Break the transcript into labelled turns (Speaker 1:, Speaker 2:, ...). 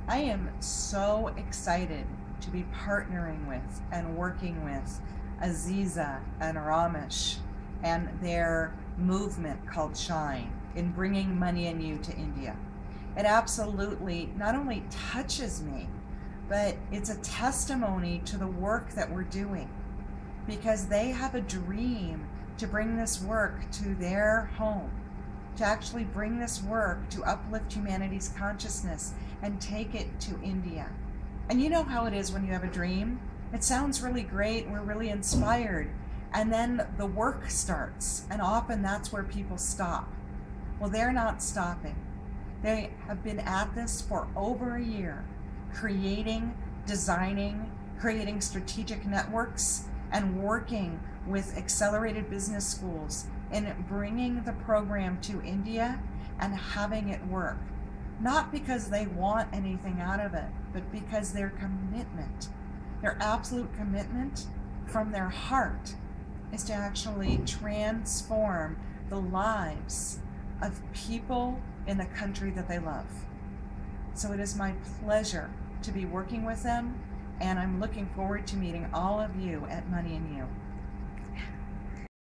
Speaker 1: I am so excited to be partnering with and working with Aziza and Ramesh and their movement called Shine in bringing Money and You to India. It absolutely not only touches me, but it's a testimony to the work that we're doing because they have a dream to bring this work to their home, to actually bring this work to uplift humanity's consciousness and take it to India. And you know how it is when you have a dream? It sounds really great, we're really inspired, and then the work starts, and often that's where people stop. Well, they're not stopping. They have been at this for over a year, creating, designing, creating strategic networks, and working with accelerated business schools in bringing the program to India and having it work. Not because they want anything out of it, but because their commitment, their absolute commitment from their heart is to actually transform the lives of people in the country that they love. So it is my pleasure to be working with them, and I'm looking forward to meeting all of you at Money and You.